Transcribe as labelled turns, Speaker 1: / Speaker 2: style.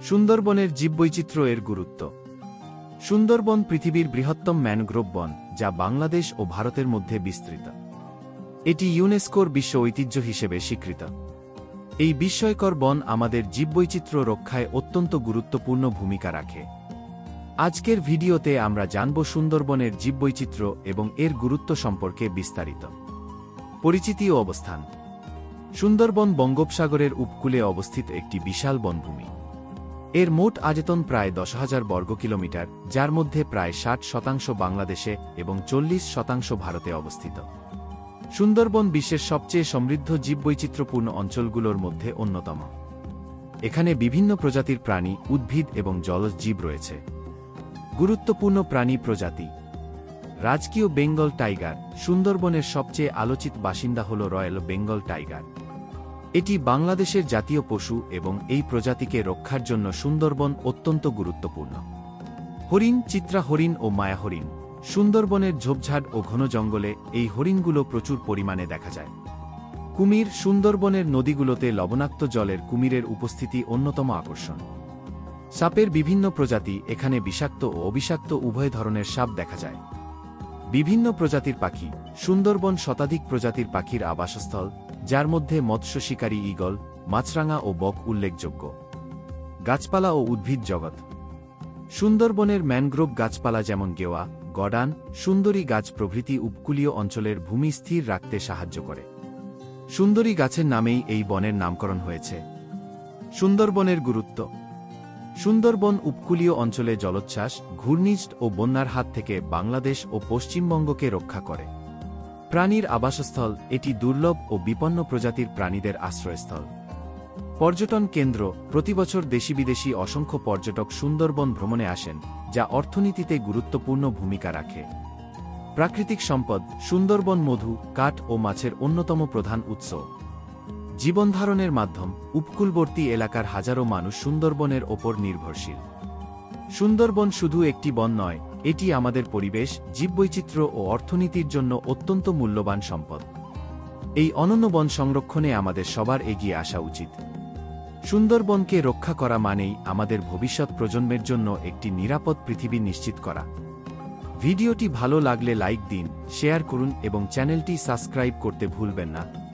Speaker 1: সুন্দরবনের জীববৈচিত্র্য এর গুরুত্ব। সুন্দরবন পৃথিবীর বৃহত্তম ম্যানগ্রোভ বন, যা বাংলাদেশ ও ভারতের মধ্যে বিস্তৃত। এটি ইউনেস্কোর বিশ্ব ঐতিহ্য হিসেবে স্বীকৃত। এই বিস্ময়কর বন আমাদের জীববৈচিত্র্য রক্ষায় অত্যন্ত গুরুত্বপূর্ণ ভূমিকা রাখে। আজকের ভিডিওতে আমরা জানব সুন্দরবনের জীববৈচিত্র্য এবং এর গুরুত্ব সম্পর্কে বিস্তারিত। পরিচিতি ও অবস্থান। সুন্দরবন বঙ্গোপসাগরের উপকূলে অবস্থিত একটি বিশাল বনভূমি। এর মোট আয়তন প্রায় 10,000 বর্গ কিলোমিটার, যার মধ্যে প্রায় 60% বাংলাদেশে এবং 40% ভারতে অবস্থিত। সুন্দরবন বিশ্বের সবচেয়ে সমৃদ্ধ জীববৈচিত্র্যপূর্ণ অঞ্চলগুলোর মধ্যে অন্যতম। এখানে বিভিন্ন প্রজাতির প্রাণী, উদ্ভিদ এবং জলজ জীব রয়েছে। গুরুত্বপূর্ণ প্রাণী প্রজাতি। রাজকীয় বেঙ্গল টাইগার। সুন্দরবনের সবচেয়ে আলোচিত বাসিন্দা হল রয়্যাল বেঙ্গল টাইগার। এটি বাংলাদেশের জাতীয় পশু এবং এই প্রজাতিকে রক্ষার জন্য সুন্দরবন অত্যন্ত গুরুত্বপূর্ণ। হরিণ, চিত্রা হরিণ ও মায়া হরিণ। সুন্দরবনের ঝোপঝাড় ও ঘন জঙ্গলে এই হরিণগুলো প্রচুর পরিমাণে দেখা যায়। কুমির। সুন্দরবনের নদীগুলোতে লবণাক্ত জলের কুমিরের উপস্থিতি অন্যতম আকর্ষণ। সাপের বিভিন্ন প্রজাতি। এখানে বিষাক্ত ও অবিষাক্ত উভয় ধরনের সাপ দেখা যায়। বিভিন্ন প্রজাতির পাখি। সুন্দরবন শতাধিক প্রজাতির পাখির আবাসস্থল, যার মধ্যে মৎস্য শিকারী ঈগল, মাছরাঙা ও বক উল্লেখযোগ্য। গাছপালা ও উদ্ভিদ জগৎ। সুন্দরবনের ম্যানগ্রোভ গাছপালা যেমন গেওয়া, গডান, সুন্দরী গাছ প্রভৃতি উপকূলীয় অঞ্চলের ভূমি স্থির রাখতে সাহায্য করে। সুন্দরী গাছের নামেই এই বনের নামকরণ হয়েছে। সুন্দরবনের গুরুত্ব। সুন্দরবন উপকূলীয় অঞ্চলে জলোচ্ছ্বাস, ঘূর্ণিঝড় ও বন্যার হাত থেকে বাংলাদেশ ও পশ্চিমবঙ্গকে রক্ষা করে। প্রাণীর আবাসস্থল। এটি দুর্লভ ও বিপন্ন প্রজাতির প্রাণীদের আশ্রয়স্থল। পর্যটন কেন্দ্র। প্রতিবছর দেশি বিদেশি অসংখ্য পর্যটক সুন্দরবন ভ্রমণে আসেন, যা অর্থনীতিতে গুরুত্বপূর্ণ ভূমিকা রাখে। প্রাকৃতিক সম্পদ। সুন্দরবন মধু, কাঠ ও মাছের অন্যতম প্রধান উৎস। জীবনধারণের মাধ্যম। উপকূলবর্তী এলাকার হাজারো মানুষ সুন্দরবনের ওপর নির্ভরশীল। সুন্দরবন শুধু একটি বন নয়, এটি আমাদের পরিবেশ, জীববৈচিত্র্য ও অর্থনীতির জন্য অত্যন্ত মূল্যবান সম্পদ। এই অনন্য বন সংরক্ষণে আমাদের সবার এগিয়ে আসা উচিত। সুন্দরবনকে রক্ষা করা মানেই আমাদের ভবিষ্যৎ প্রজন্মের জন্য একটি নিরাপদ পৃথিবী নিশ্চিত করা। ভিডিওটি ভালো লাগলে লাইক দিন, শেয়ার করুন এবং চ্যানেলটি সাবস্ক্রাইব করতে ভুলবেন না।